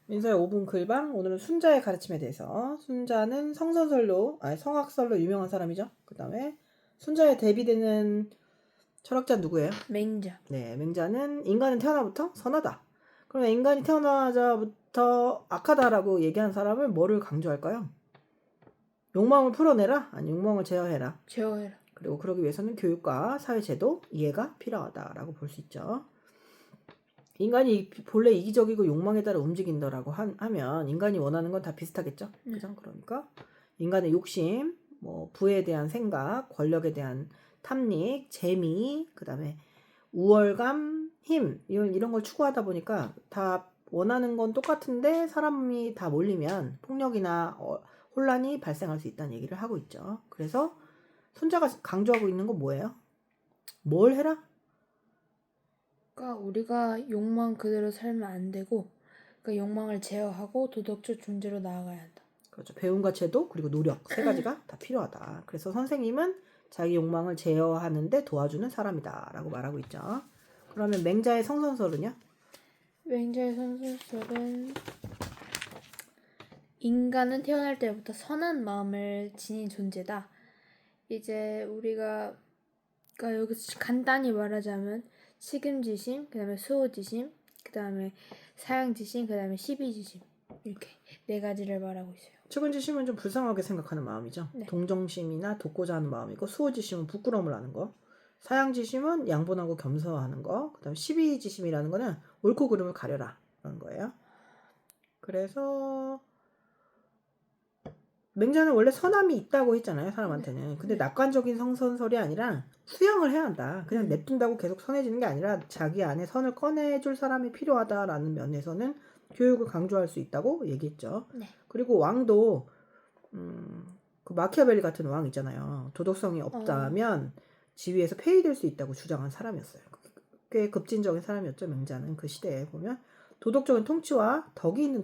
민서의 5분 글방. 오늘은 순자의 가르침에 대해서. 순자는 성악설로 유명한 사람이죠. 그 다음에 순자에 대비되는 철학자 누구예요? 맹자. 네, 맹자는 인간은 태어나부터 선하다. 그러면 인간이 태어나자부터 악하다라고 얘기한 사람을 뭐를 강조할까요? 욕망을 풀어내라? 아니 욕망을 제어해라? 제어해라. 그리고 그러기 위해서는 교육과 사회제도 이해가 필요하다라고 볼 수 있죠. 인간이 본래 이기적이고 욕망에 따라 움직인다라고 하면 인간이 원하는 건 다 비슷하겠죠. 그죠? 그러니까 인간의 욕심, 뭐 부에 대한 생각, 권력에 대한 탐닉, 재미, 그다음에 우월감, 힘 이런 걸 추구하다 보니까 다 원하는 건 똑같은데 사람이 다 몰리면 폭력이나 혼란이 발생할 수 있다는 얘기를 하고 있죠. 그래서 손자가 강조하고 있는 건 뭐예요? 뭘 해라? 그러니까 우리가 욕망 그대로 살면 안 되고, 그러니까 욕망을 제어하고 도덕적 존재로 나아가야 한다. 그렇죠. 배움과 제도 그리고 노력 세 가지가 다 필요하다. 그래서 선생님은 자기 욕망을 제어하는데 도와주는 사람이다라고 말하고 있죠. 그러면 맹자의 성선설은요? 맹자의 선술설은 인간은 태어날 때부터 선한 마음을 지닌 존재다. 이제 우리가 그러니까 여기서 간단히 말하자면 식음지심, 그다음에 수호지심, 그다음에 사양지심, 그다음에 시비지심 이렇게 네 가지를 말하고 있어요. 측은지심은 좀 불쌍하게 생각하는 마음이죠. 네. 동정심이나 돕고자 하는 마음이고 수호지심은 부끄러움을 하는 거. 사양지심은 양보하고 겸손하는 거. 그다음 시비지심이라는 거는 옳고 그름을 가려라 그런 거예요. 그래서 맹자는 원래 선함이 있다고 했잖아요, 사람한테는. 근데 낙관적인 성선설이 아니라 수양을 해야 한다. 그냥 냅둔다고 계속 선해지는 게 아니라 자기 안에 선을 꺼내줄 사람이 필요하다라는 면에서는 교육을 강조할 수 있다고 얘기했죠. 네. 그리고 왕도 그 마키아벨리 같은 왕 있잖아요. 도덕성이 없다면 지위에서 폐위될 수 있다고 주장한 사람이었어요. 꽤 급진적인 사람이었죠, 맹자는. 그 시대에 보면 도덕적인 통치와 덕이 있는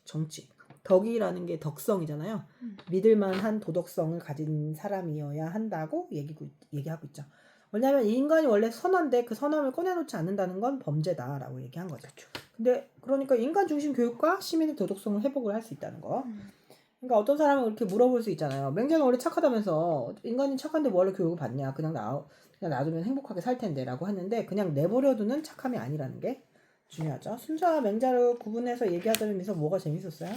정치. 덕이라는 게 덕성이잖아요. 믿을만한 도덕성을 가진 사람이어야 한다고 얘기하고 있죠. 왜냐하면 인간이 원래 선한데 그 선함을 꺼내놓지 않는다는 건 범죄다라고 얘기한 거죠. 근데 그러니까 인간 중심 교육과 시민의 도덕성을 회복을 할 수 있다는 거. 그러니까 어떤 사람은 이렇게 물어볼 수 있잖아요. 맹자는 원래 착하다면서 인간이 착한데 뭐하러 교육을 받냐? 그냥 놔두면 행복하게 살 텐데라고 했는데 그냥 내버려두는 착함이 아니라는 게 중요하죠. 순자와 맹자를 구분해서 얘기하자면 미서 뭐가 재밌었어요?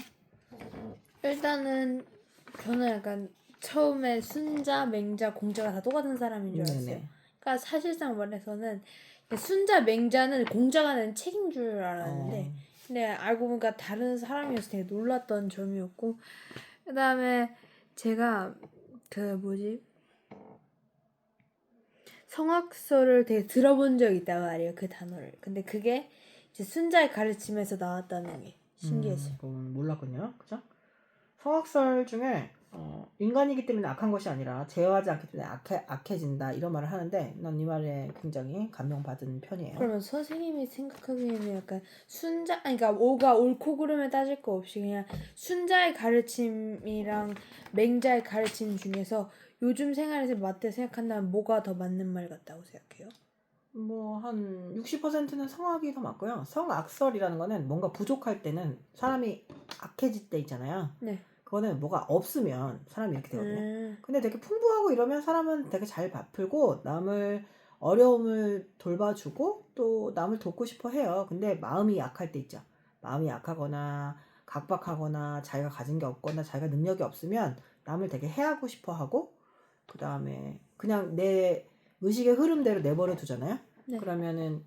일단은 저는 약간 처음에 순자, 맹자, 공자가 다 똑같은 사람인 줄 알았어요. 네네. 그러니까 사실상 말해서는 순자, 맹자는 공자가 낸 책인 줄 알았는데 근데 알고 보니까 다른 사람이어서 되게 놀랐던 점이었고 그 다음에 제가 성악설을 되게 들어본 적이 있단 말이에요. 그 단어를. 근데 그게 이제 순자의 가르침에서 나왔다는 게 신기했어요. 그건 몰랐군요. 그죠? 성악설 중에 인간이기 때문에 악한 것이 아니라 제어하지 않기 때문에 악해진다 이런 말을 하는데 난 이 말에 굉장히 감명받은 편이에요. 그러면 선생님이 생각하기에는 약간 그러니까 뭐가 옳고 그름에 따질 거 없이 그냥 순자의 가르침이랑 맹자의 가르침 중에서 요즘 생활에서 맞다 생각한다면 뭐가 더 맞는 말 같다고 생각해요? 뭐 한 60%는 성악이 더 맞고요. 성악설이라는 거는 뭔가 부족할 때는 사람이 악해질 때 있잖아요. 네. 그거는 뭐가 없으면 사람이 이렇게 되거든요. 근데 되게 풍부하고 이러면 사람은 되게 잘 베풀고 남을 어려움을 돌봐주고 또 남을 돕고 싶어 해요. 근데 마음이 약할 때 있죠. 마음이 약하거나 각박하거나 자기가 가진 게 없거나 자기가 능력이 없으면 남을 되게 해하고 싶어 하고 그 다음에 그냥 내 의식의 흐름대로 내버려 두잖아요. 네. 그러면은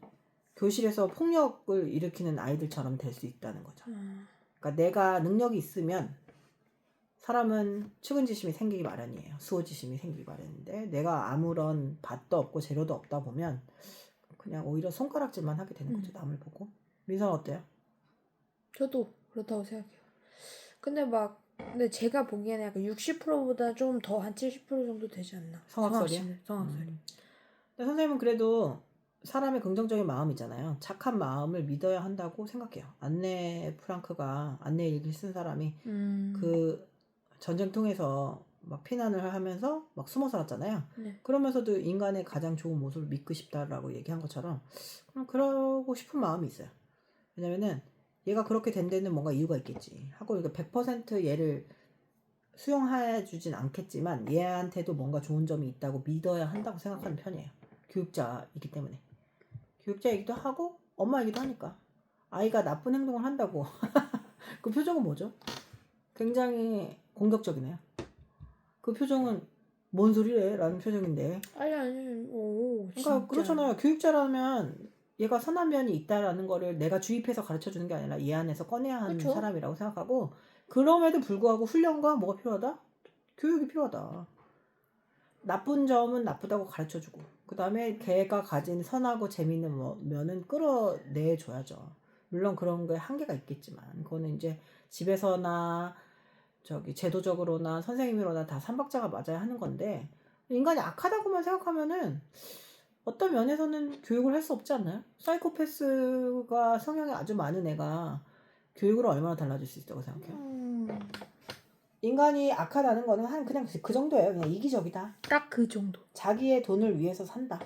교실에서 폭력을 일으키는 아이들처럼 될 수 있다는 거죠. 그러니까 내가 능력이 있으면 사람은 측은지심이 생기기 마련이에요. 수호지심이 생기기 마련인데 내가 아무런 밭도 없고 재료도 없다 보면 그냥 오히려 손가락질만 하게 되는 거죠. 남을 보고. 민선 어때요? 저도 그렇다고 생각해요. 근데 제가 보기에는 약간 60%보다 좀 더 한 70% 정도 되지 않나? 성악설이요? 성악설이. 근데 선생님은 그래도 사람의 긍정적인 마음이잖아요. 착한 마음을 믿어야 한다고 생각해요. 안네 프랑크가 안네 일기를 쓴 사람이 그 전쟁통에서 막 피난을 하면서 막 숨어 살았잖아요. 네. 그러면서도 인간의 가장 좋은 모습을 믿고 싶다라고 얘기한 것처럼 그럼 그러고 싶은 마음이 있어요. 왜냐면은 얘가 그렇게 된 데는 뭔가 이유가 있겠지 하고 이게 100% 얘를 수용해 주진 않겠지만 얘한테도 뭔가 좋은 점이 있다고 믿어야 한다고 생각하는 편이에요. 교육자이기 때문에. 교육자이기도 하고 엄마이기도 하니까. 아이가 나쁜 행동을 한다고 그 표정은 뭐죠? 굉장히 공격적이네요. 그 표정은 뭔 소리래? 라는 표정인데. 아니, 오, 그러니까 진짜. 그렇잖아요. 교육자라면 얘가 선한 면이 있다라는 거를 내가 주입해서 가르쳐 주는 게 아니라 얘 안에서 꺼내야 하는 그쵸? 사람이라고 생각하고 그럼에도 불구하고 훈련과 뭐가 필요하다? 교육이 필요하다. 나쁜 점은 나쁘다고 가르쳐 주고 그 다음에 걔가 가진 선하고 재미있는 면은 끌어내 줘야죠. 물론 그런 거에 한계가 있겠지만 그거는 이제 집에서나 저기 제도적으로나 선생님으로나 다 삼박자가 맞아야 하는 건데 인간이 악하다고만 생각하면은 어떤 면에서는 교육을 할 수 없지 않나요? 사이코패스가 성향이 아주 많은 애가 교육으로 얼마나 달라질 수 있다고 생각해요? 인간이 악하다는 거는 한 그냥 그 정도예요. 그냥 이기적이다. 딱 그 정도. 자기의 돈을 위해서 산다.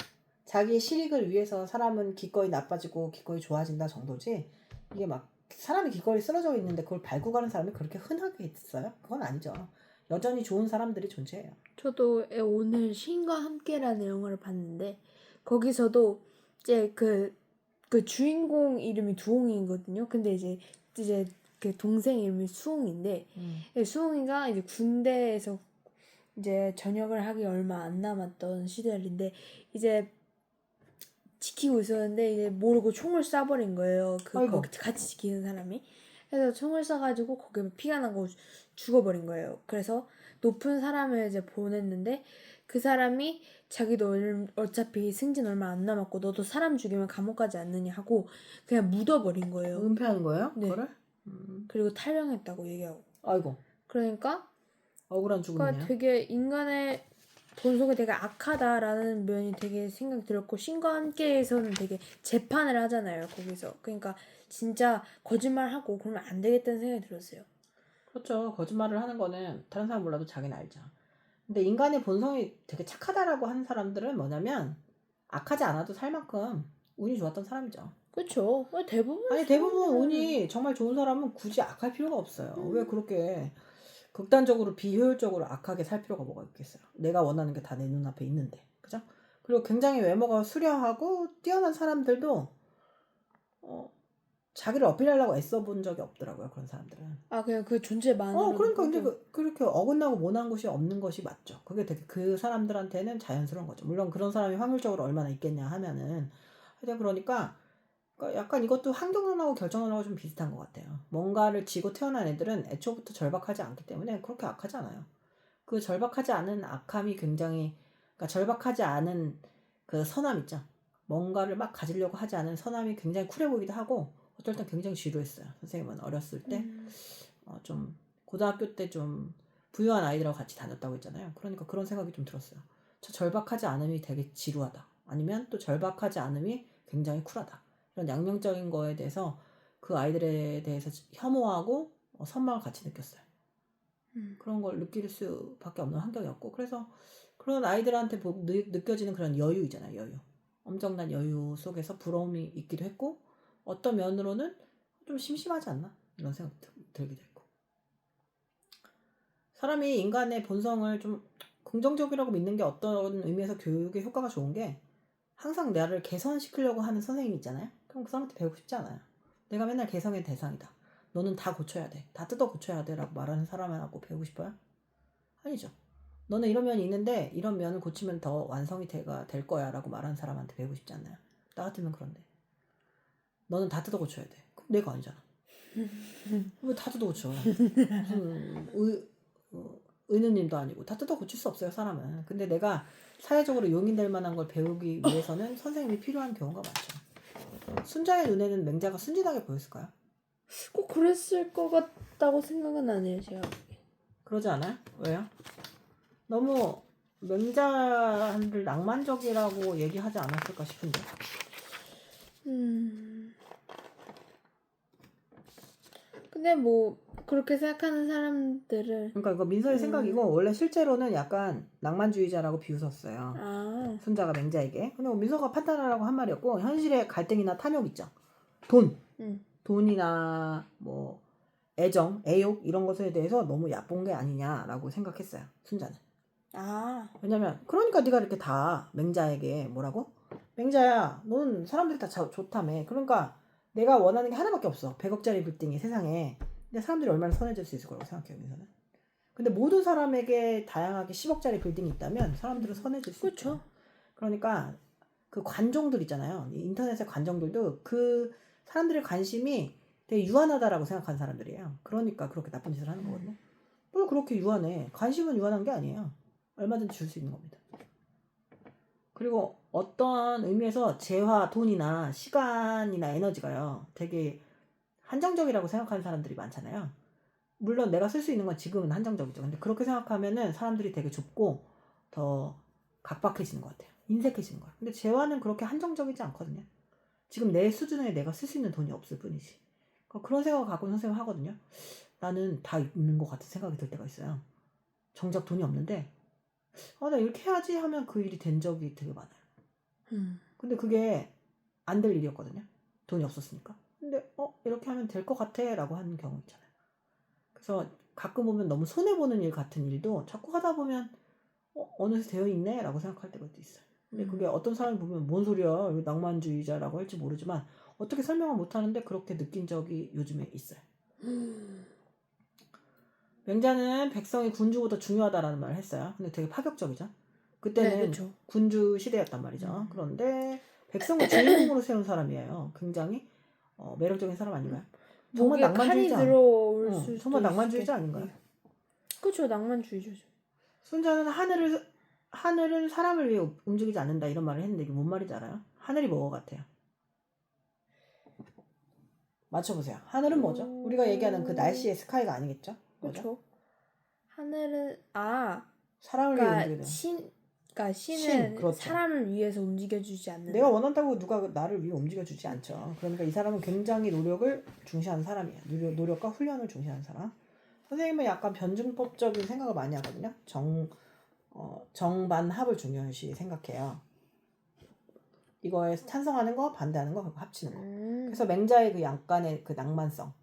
자기의 실익을 위해서 사람은 기꺼이 나빠지고 기꺼이 좋아진다 정도지. 이게 막 사람이 기꺼이 쓰러져 있는데 그걸 밟고 가는 사람이 그렇게 흔하게 있어요? 그건 아니죠. 여전히 좋은 사람들이 존재해요. 저도 오늘 신과 함께라는 영화를 봤는데 거기서도 이제 그 주인공 이름이 두홍이거든요. 근데 이제 그 동생 이름이 수홍인데 수홍이가 이제 군대에서 이제 전역을 하기 얼마 안 남았던 시절인데 이제 지키고 있었는데 이제 모르고 총을 쏴버린 거예요. 아이고. 거기 같이 지키는 사람이. 그래서 총을 쏴가지고 거기에 피가 나고 죽어버린 거예요. 그래서 높은 사람을 이제 보냈는데 그 사람이 자기도 어차피 승진 얼마 안 남았고 너도 사람 죽이면 감옥 가지 않느냐 하고 그냥 묻어버린 거예요. 은폐하는 거예요? 네. 그거를? 그리고 탈영했다고 얘기하고. 아이고. 그러니까 억울한 죽음이네요. 되게 인간의 본성이 되게 악하다라는 면이 되게 생각이 들었고 신과 함께에서는 되게 재판을 하잖아요 거기서. 그러니까 진짜 거짓말하고 그러면 안 되겠다는 생각이 들었어요. 그렇죠. 거짓말을 하는 거는 다른 사람 몰라도 자기는 알죠. 근데 인간의 본성이 되게 착하다라고 하는 사람들은 뭐냐면 악하지 않아도 살 만큼 운이 좋았던 사람이죠. 그렇죠. 대부분 아니 대부분 운이 정말 좋은 사람은 굳이 악할 필요가 없어요. 왜 그렇게 극단적으로 비효율적으로 악하게 살 필요가 뭐가 있겠어요. 내가 원하는 게 다 내 눈앞에 있는데. 그죠? 그리고 굉장히 외모가 수려하고 뛰어난 사람들도 자기를 어필하려고 애써 본 적이 없더라고요. 그런 사람들은. 그냥 그 존재만으로도. 그러니까 이제 그렇게 어긋나고 모난 것이 없는 것이 맞죠. 그게 되게 그 사람들한테는 자연스러운 거죠. 물론 그런 사람이 확률적으로 얼마나 있겠냐 하면은 하여튼 그러니까 약간 이것도 환경론하고 결정론하고 좀 비슷한 것 같아요. 뭔가를 지고 태어난 애들은 애초부터 절박하지 않기 때문에 그렇게 악하지 않아요. 그 절박하지 않은 악함이 굉장히 그러니까 절박하지 않은 그 선함 있죠. 뭔가를 막 가지려고 하지 않은 선함이 굉장히 쿨해 보이기도 하고 어떨 땐 굉장히 지루했어요. 선생님은 어렸을 때 좀 고등학교 때 좀 부유한 아이들하고 같이 다녔다고 했잖아요. 그러니까 그런 생각이 좀 들었어요. 저 절박하지 않음이 되게 지루하다. 아니면 또 절박하지 않음이 굉장히 쿨하다. 이런 양면적인 거에 대해서 그 아이들에 대해서 혐오하고 선망을 같이 느꼈어요. 그런 걸 느낄 수밖에 없는 환경이었고 그래서 그런 아이들한테 느껴지는 그런 여유잖아요. 여유. 엄청난 여유 속에서 부러움이 있기도 했고 어떤 면으로는 좀 심심하지 않나? 이런 생각 들기도 했고 사람이 인간의 본성을 좀 긍정적이라고 믿는 게 어떤 의미에서 교육의 효과가 좋은 게 항상 나를 개선시키려고 하는 선생님 있잖아요. 그럼 그 사람한테 배우고 싶지 않아요. 내가 맨날 개성의 대상이다. 너는 다 고쳐야 돼. 다 뜯어 고쳐야 돼. 라고 말하는 사람하고 배우고 싶어요? 아니죠. 너는 이런 면이 있는데 이런 면을 고치면 더 완성이 될 거야. 라고 말하는 사람한테 배우고 싶지 않나요? 나 같으면 그런데. 너는 다 뜯어 고쳐야 돼. 그럼 내가 아니잖아. 왜 다 뜯어 고쳐? 무슨 의느님도 아니고 다 뜯어 고칠 수 없어요. 사람은. 근데 내가 사회적으로 용인될 만한 걸 배우기 위해서는 선생님이 필요한 경우가 많죠. 순자의 눈에는 맹자가 순진하게 보였을까요? 꼭 그랬을 것 같다고 생각은 안 해요 제가. 그러지 않아요? 왜요? 너무 맹자를 낭만적이라고 얘기하지 않았을까 싶은데. 근데 뭐 그렇게 생각하는 사람들을 그러니까 이거 민서의 생각이고 원래 실제로는 약간 낭만주의자라고 비웃었어요. 순자가 맹자에게. 근데 민서가 판단하라고 한 말이었고 현실의 갈등이나 탐욕 있죠. 돈 돈이나 뭐 애정, 애욕 이런 것에 대해서 너무 얕본 게 아니냐라고 생각했어요. 순자는. 아, 왜냐면 그러니까 네가 이렇게 다 맹자에게 뭐라고? 맹자야, 넌 사람들이 다 좋다며. 그러니까 내가 원하는 게 하나밖에 없어. 100억짜리 빌딩이 세상에. 근데 사람들이 얼마나 선해질 수 있을 거라고 생각해요, 민서는. 근데 모든 사람에게 다양하게 10억짜리 빌딩이 있다면 사람들은 선해질 수 그쵸. 있죠. 그러니까 그 관종들 있잖아요. 이 인터넷의 관종들도 그 사람들의 관심이 되게 유한하다라고 생각하는 사람들이에요. 그러니까 그렇게 나쁜 짓을 하는 거거든요. 뭘 그렇게 유한해? 관심은 유한한 게 아니에요. 얼마든지 줄 수 있는 겁니다. 그리고 어떤 의미에서 재화, 돈이나 시간이나 에너지가요. 되게 한정적이라고 생각하는 사람들이 많잖아요. 물론 내가 쓸 수 있는 건 지금은 한정적이죠. 근데 그렇게 생각하면은 사람들이 되게 좁고 더 각박해지는 것 같아요. 인색해지는 거야. 근데 재화는 그렇게 한정적이지 않거든요. 지금 내 수준에 내가 쓸 수 있는 돈이 없을 뿐이지. 그러니까 그런 생각을 갖고 선생님 하거든요. 나는 다 있는 것 같은 생각이 들 때가 있어요. 정작 돈이 없는데 나 이렇게 해야지 하면 그 일이 된 적이 되게 많아요. 근데 그게 안 될 일이었거든요. 돈이 없었으니까. 근데 이렇게 하면 될 것 같아 라고 하는 경우 있잖아요. 그래서 가끔 보면 너무 손해보는 일 같은 일도 자꾸 하다 보면 어느새 되어 있네 라고 생각할 때가 있어요. 근데 그게 어떤 사람이 보면 뭔 소리야 낭만주의자라고 할지 모르지만 어떻게 설명을 못하는데 그렇게 느낀 적이 요즘에 있어요. 맹자는 백성이 군주보다 중요하다라는 말을 했어요. 근데 되게 파격적이죠. 그때는 네, 그쵸. 군주 시대였단 말이죠. 그런데 백성을 주인공으로 세운 사람이에요. 굉장히 매력적인 사람 아닌가요? 정말 목에 칼이 들어올 수도 정말 낭만주의자 있겠- 아닌가요? 네. 그쵸, 낭만주의죠. 순자는 하늘은 사람을 위해 움직이지 않는다 이런 말을 했는데 이게 뭔 말인지 알아요? 하늘이 뭐 같아요? 맞춰보세요. 하늘은 뭐죠? 우리가 얘기하는 그 날씨의 스카이가 아니겠죠? 뭐죠? 그쵸. 하늘은 사람을 위해 그러니까 움직이는 신은 그렇죠. 사람을 위해서 움직여주지 않는다. 내가 원한다고 누가 나를 위해 움직여주지 않죠. 그러니까 이 사람은 굉장히 노력을 중시하는 사람이에요. 노력과 훈련을 중시하는 사람. 선생님은 약간 변증법적인 생각을 많이 하거든요. 정반합을 중요시 생각해요. 이거에 찬성하는 거, 반대하는 거, 합치는 거. 그래서 맹자의 그 약간의 그 낭만성.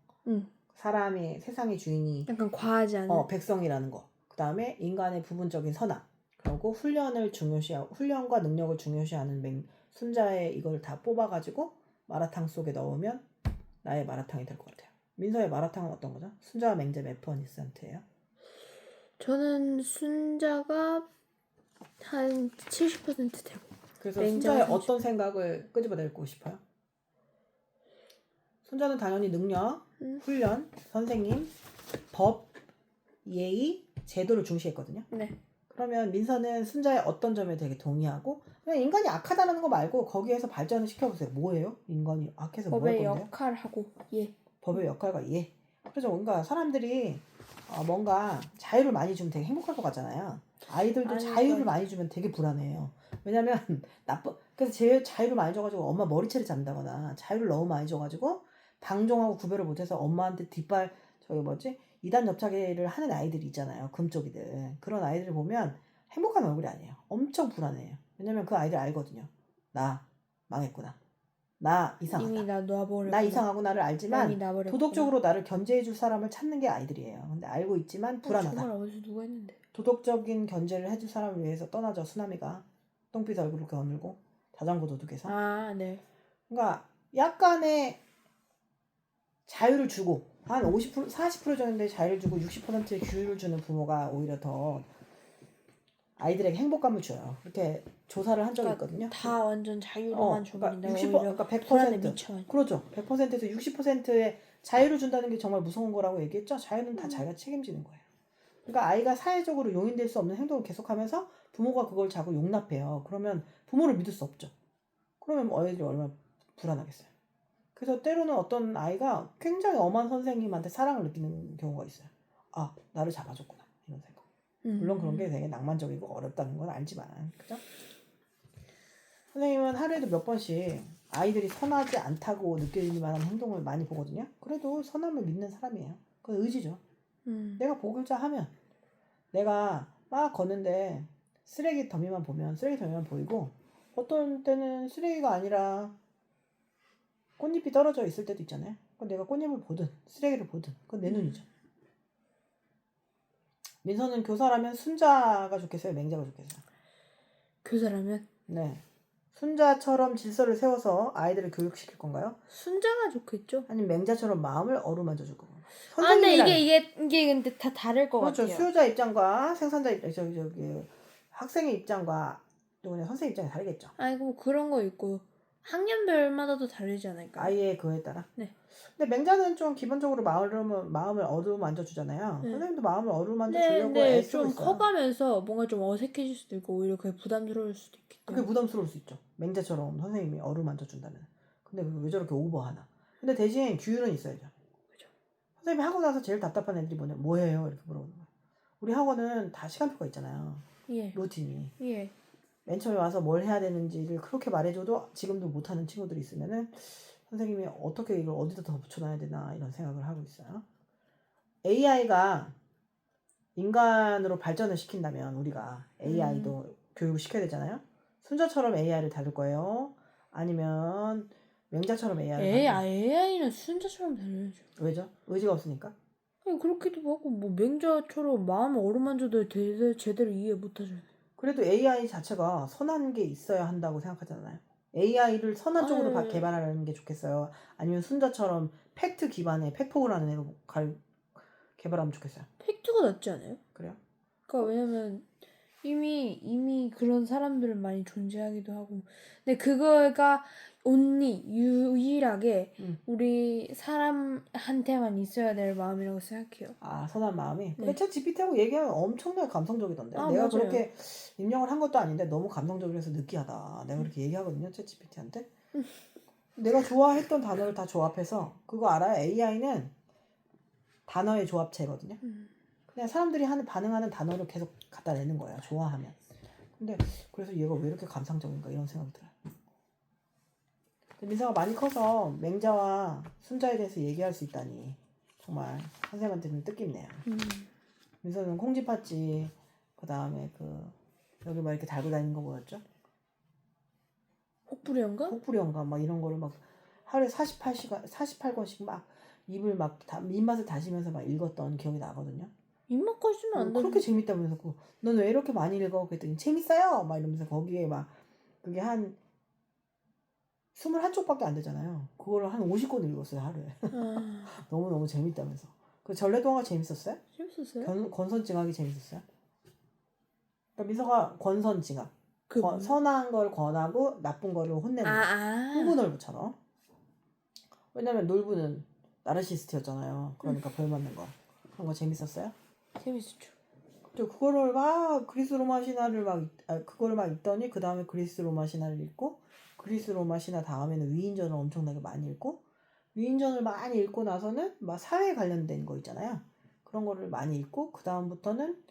사람이 세상의 주인이 약간 과하지 않은. 백성이라는 거. 그 다음에 인간의 부분적인 선함. 그리고 훈련과 능력을 중요시하는 순자의 이걸 다 뽑아가지고 마라탕 속에 넣으면 나의 마라탕이 될 것 같아요. 민서의 마라탕은 어떤 거죠? 순자와 맹자 몇 퍼센트예요? 저는 순자가 한 70% 되고. 그래서 맹자가 순자의 30%. 어떤 생각을 끄집어내고 싶어요? 순자는 당연히 능력, 훈련, 선생님, 법, 예의, 제도를 중시했거든요. 네. 그러면 민서는 순자의 어떤 점에 되게 동의하고 그냥 인간이 악하다는 거 말고 거기에서 발전을 시켜보세요. 뭐예요? 인간이 악해서 뭐 할 법의 건데요? 역할하고 법의 역할과 이해. 그래서 뭔가 사람들이 뭔가 자유를 많이 주면 되게 행복할 것 같잖아요. 아이들도 아니, 자유를 그러니까- 많이 주면 되게 불안해요. 왜냐면 그래서 자유를 많이 줘가지고 엄마 머리채를 잡는다거나 자유를 너무 많이 줘가지고 방종하고 구별을 못해서 엄마한테 이단 옆차기를 하는 아이들이 있잖아요. 금쪽이들. 그런 아이들을 보면 행복한 얼굴이 아니에요. 엄청 불안해요. 왜냐면 그 아이들 알거든요. 나 망했구나. 나 이상하다. 이미 나 놔버렸구나. 나 이상하고 나를 알지만 이미 놔버렸구나. 도덕적으로 나를 견제해줄 사람을 찾는 게 아이들이에요. 근데 알고 있지만 불안하다. 정말 어디서 누가 했는데. 도덕적인 견제를 해줄 사람을 위해서 떠나죠. 수나미가 똥빛 얼굴 이렇게 거늘고 자전거 도둑에서. 네. 그러니까 약간의 자유를 주고 한 50%, 40% 정도의 자유를 주고 60%의 규율을 주는 부모가 오히려 더 아이들에게 행복감을 줘요. 이렇게 조사를 한 적이 있거든요. 다 완전 자유로만 주면 그러니까 60%, 오히려 그러니까 불안에 100%. 미쳐요. 그렇죠. 100%에서 60%의 자유를 준다는 게 정말 무서운 거라고 얘기했죠. 자유는 다 자기가 책임지는 거예요. 그러니까 아이가 사회적으로 용인될 수 없는 행동을 계속하면서 부모가 그걸 자꾸 용납해요. 그러면 부모를 믿을 수 없죠. 그러면 아이들이 얼마나 불안하겠어요. 그래서 때로는 어떤 아이가 굉장히 엄한 선생님한테 사랑을 느끼는 경우가 있어요. 나를 잡아줬구나 이런 생각. 물론 그런 게 되게 낭만적이고 어렵다는 건 알지만, 그죠? 선생님은 하루에도 몇 번씩 아이들이 선하지 않다고 느낄 만한 행동을 많이 보거든요. 그래도 선함을 믿는 사람이에요. 그건 의지죠. 내가 보고자 하면 내가 막 걷는데 쓰레기 더미만 보이고 어떤 때는 쓰레기가 아니라 꽃잎이 떨어져 있을 때도 있잖아요. 그건 내가 꽃잎을 보든 쓰레기를 보든 그건 내 눈이죠. 민서는 교사라면 순자가 좋겠어요? 맹자가 좋겠어요? 교사라면 네. 순자처럼 질서를 세워서 아이들을 교육시킬 건가요? 순자가 좋겠죠. 아니면 맹자처럼 마음을 어루만져 줄 건가요? 아, 근데 선생님이란 이게 근데 다 다를 것 그렇죠. 같아요. 수요자 입장과 생산자 입장, 저기 학생의 입장과 또 그냥 선생님 입장이 다르겠죠. 아이고 뭐 그런 거 있고 학년별마다도 다르지 않을까요? 아이의 그거에 따라. 네. 근데 맹자는 좀 기본적으로 마음을 어루만져 주잖아요. 네. 선생님도 마음을 어루만져 네, 주려고 근데 애쓰고 좀 있어요. 커가면서 뭔가 좀 어색해질 수도 있고 오히려 그게 부담스러울 수도 있기 그게 때문에. 부담스러울 수 있죠. 맹자처럼 선생님이 어루만져 준다면. 근데 왜 저렇게 오버하나? 근데 대신 규율은 있어야죠. 그죠. 선생님이 하고 나서 제일 답답한 애들이 뭐냐? 뭐 해요? 이렇게 물어보는 거예요. 우리 학원은 다 시간표가 있잖아요. 예. 루틴이. 예. 맨 처음에 와서 뭘 해야 되는지를 그렇게 말해줘도 지금도 못하는 친구들이 있으면은 선생님이 어떻게 이걸 어디다 더 붙여놔야 되나 이런 생각을 하고 있어요. AI가 인간으로 발전을 시킨다면 우리가 AI도 교육을 시켜야 되잖아요. 순자처럼 AI를 다룰 거예요? 아니면 맹자처럼 AI를 다룰 거예요? AI는 순자처럼 달려야죠. 왜죠? 의지가 없으니까? 아니, 그렇기도 하고 뭐 맹자처럼 마음을 어루만져도 제대로 이해 못하잖아요. 그래도 AI 자체가 선한 게 있어야 한다고 생각하잖아요. AI를 선한 쪽으로 아니. 개발하는 게 좋겠어요? 아니면 순자처럼 팩트 기반의 팩폭을 하는 애로 개발하면 좋겠어요? 팩트가 낫지 않아요? 그래요? 그러니까 왜냐면 이미 그런 사람들은 많이 존재하기도 하고 근데 그거가 유일하게 우리 사람한테만 있어야 될 마음이라고 생각해요. 아, 선한 마음이? 근데 네. 챗 GPT하고 얘기하면 엄청나게 감성적이던데. 아, 내가 맞아요. 그렇게 입력을 한 것도 아닌데 너무 감성적이라서 느끼하다. 내가 그렇게 얘기하거든요, 챗 GPT한테. 내가 좋아했던 단어를 다 조합해서 그거 알아요? AI는 단어의 조합체거든요. 그냥 사람들이 반응하는 단어를 계속 갖다 내는 거예요, 좋아하면. 근데 그래서 얘가 왜 이렇게 감상적인가 이런 생각이 들어요. 민서가 많이 커서 맹자와 순자에 대해서 얘기할 수 있다니 정말 선생님한테는 뜻깊네요. 민서는 콩쥐팥쥐 그 다음에 여기 막 이렇게 달고 다니는 거 뭐였죠? 혹부리언가? 혹부리언가 막 이런 거를 막 하루에 48권씩 막 입맛을 다시면서 막 읽었던 기억이 나거든요. 입맛까지는 안 되는데 그렇게 재밌다면서 넌 왜 이렇게 많이 읽어? 그랬더니 재밌어요! 막 이러면서 거기에 막 그게 한 21쪽밖에 안 되잖아요. 그거를 한 50권 읽었어요, 하루에. 너무너무 재밌다면서. 그 전래동화가 재밌었어요? 재밌었어요? 권선징악이 재밌었어요? 그러니까 민서가 권선징악. 선한 걸 권하고 나쁜 거를 혼내는 거. 흥부놀부처럼. 왜냐면 놀부는 나르시스트였잖아요. 그러니까 벌 맞는 거. 그런 거 재밌었어요? 재밌었죠. 그거를 막 그리스 로마 신화를 그거를 막 읽더니 그 다음에 그리스 로마 신화를 읽고 그리스 로마 신화 다음에는 위인전을 엄청나게 많이 읽고 위인전을 많이 읽고 나서는 막 사회에 관련된 거 있잖아요. 그런 거를 많이 읽고 그 다음부터는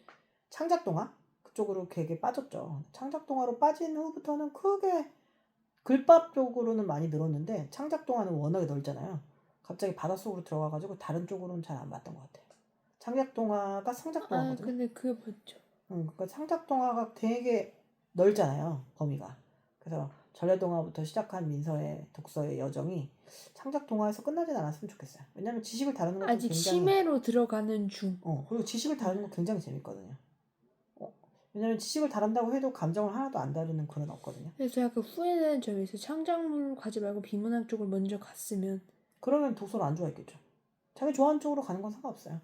창작동화 그쪽으로 되게 빠졌죠. 창작동화로 빠진 후부터는 크게 글밥 쪽으로는 많이 늘었는데 창작동화는 워낙에 넓잖아요. 갑자기 바닷속으로 들어가가지고 다른 쪽으로는 잘 안 봤던 것 같아요. 창작동화가 성작동화거든요. 근데 그게 뭐죠? 그러니까 창작동화가 되게 넓잖아요, 범위가. 그래서 전래동화부터 시작한 민서의 독서의 여정이 창작동화에서 끝나진 않았으면 좋겠어요. 왜냐면 지식을 다루는 것도 아직 굉장히 심해로 들어가는 중. 그리고 지식을 다루는 거 굉장히 재밌거든요. 왜냐면 지식을 다룬다고 해도 감정을 하나도 안 다루는 그런 없거든요. 그래서 약간 후회되는 점이 있어요. 창작물 가지 말고 비문학 쪽을 먼저 갔으면. 그러면 독서를 안 좋아했겠죠. 자기 좋아하는 쪽으로 가는 건 상관없어요.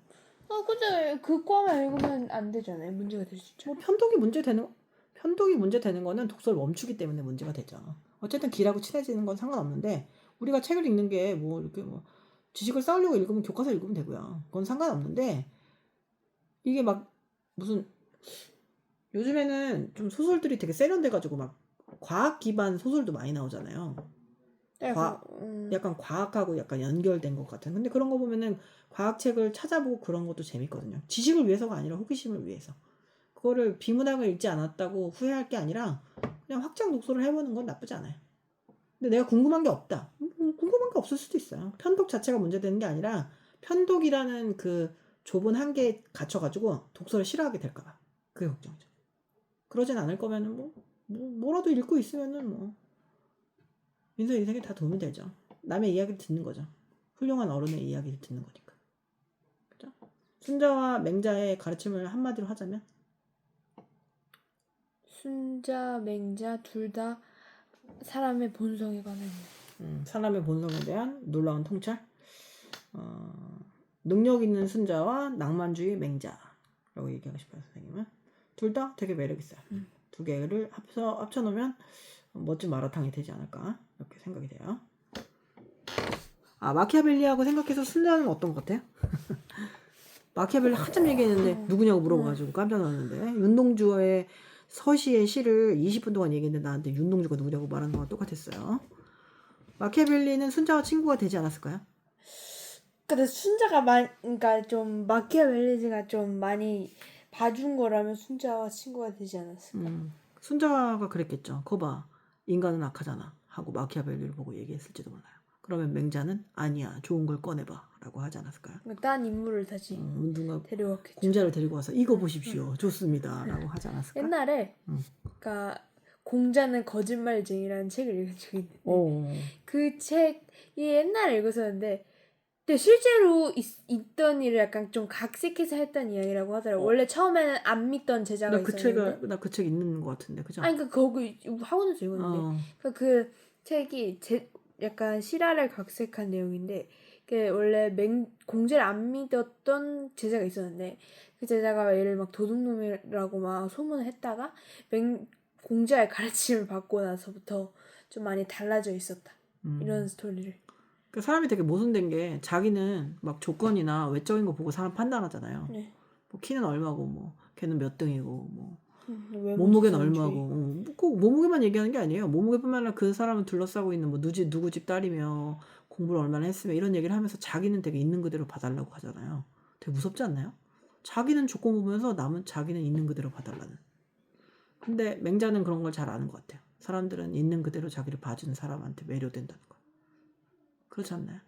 근데 그 과만 읽으면 안 되잖아요. 문제가 될 수 있죠. 편독이 문제 되는 거는 독서를 멈추기 때문에 문제가 되죠. 어쨌든 길하고 친해지는 건 상관없는데 우리가 책을 읽는 게 이렇게 지식을 쌓으려고 읽으면 교과서 읽으면 되고요. 그건 상관없는데 이게 막 무슨 요즘에는 좀 소설들이 되게 세련돼가지고 막 과학 기반 소설도 많이 나오잖아요. 약간 과학하고 약간 연결된 것 같은. 근데 그런 거 보면은 과학책을 찾아보고 그런 것도 재밌거든요. 지식을 위해서가 아니라 호기심을 위해서. 그거를 비문학을 읽지 않았다고 후회할 게 아니라 그냥 확장 독서를 해보는 건 나쁘지 않아요. 근데 내가 궁금한 게 없다. 궁금한 게 없을 수도 있어요. 편독 자체가 문제되는 게 아니라 편독이라는 그 좁은 한계에 갇혀가지고 독서를 싫어하게 될까봐. 그게 걱정이죠. 그러진 않을 거면은 뭐라도 읽고 있으면은 민서 인생에 다 도움이 되죠. 남의 이야기를 듣는 거죠. 훌륭한 어른의 이야기를 듣는 거니까. 그죠? 순자와 맹자의 가르침을 한마디로 하자면 순자, 맹자 둘 다 사람의 본성에 관한 사람의 본성에 대한 놀라운 통찰. 능력 있는 순자와 낭만주의 맹자라고 얘기하고 싶어요, 선생님은. 둘 다 되게 매력 있어요. 두 개를 합쳐놓으면 멋진 마라탕이 되지 않을까 이렇게 생각이 돼요. 마키아벨리하고 생각해서 순자는 어떤 것 같아요? 마키아벨리 한참 얘기했는데 누구냐고 물어봐가지고 깜짝 놀랐는데 윤동주의 서시의 시를 20분 동안 얘기했는데 나한테 윤동주가 누구냐고 말하는 거랑 똑같았어요. 마키아벨리는 순자와 친구가 되지 않았을까요? 근데 순자가 그러니까 좀 마키아벨리가 좀 많이 봐준 거라면 순자와 친구가 되지 않았을까? 순자가 그랬겠죠. 거봐, 인간은 악하잖아 하고 마키아벨리를 보고 얘기했을지도 몰라요. 그러면 맹자는 아니야, 좋은 걸 꺼내봐 라고 하지 않았을까요? 딴 인물을 다시 누가 데려왔겠죠. 공자를 데리고 와서 이거 보십시오, 좋습니다 라고 하지 않았을까? 옛날에 그러니까 공자는 거짓말쟁이라는 책을 읽은 적이 있는데 그 책이 옛날에 읽었었는데 근데 실제로 있던 일을 약간 좀 각색해서 했던 이야기라고 하더라고. 원래 처음에는 안 믿던 제자가 있었는데 나 그 책 읽는 것 같은데, 그죠? 아니 그러니까 거기 학원에서 읽었는데 그 책이 약간 실화를 각색한 내용인데 원래 공자를 안 믿었던 제자가 있었는데 그 제자가 얘를 막 도둑놈이라고 막 소문을 했다가 공자의 가르침을 받고 나서부터 좀 많이 달라져 있었다. 이런 스토리를. 그 사람이 되게 모순된 게 자기는 막 조건이나 외적인 거 보고 사람 판단하잖아요. 네. 뭐 키는 얼마고 뭐 걔는 몇 등이고 뭐 몸무게는 얼마고 꼭 몸무게만 얘기하는 게 아니에요. 몸무게뿐만 아니라 그 사람을 둘러싸고 있는 뭐 누구 집 딸이며 공부를 얼마나 했으며 이런 얘기를 하면서 자기는 되게 있는 그대로 봐달라고 하잖아요. 되게 무섭지 않나요? 자기는 조건 보면서 남은 자기는 있는 그대로 봐달라는. 근데 맹자는 그런 걸 잘 아는 것 같아요. 사람들은 있는 그대로 자기를 봐주는 사람한테 매료된다는 거. 그렇지 않나요?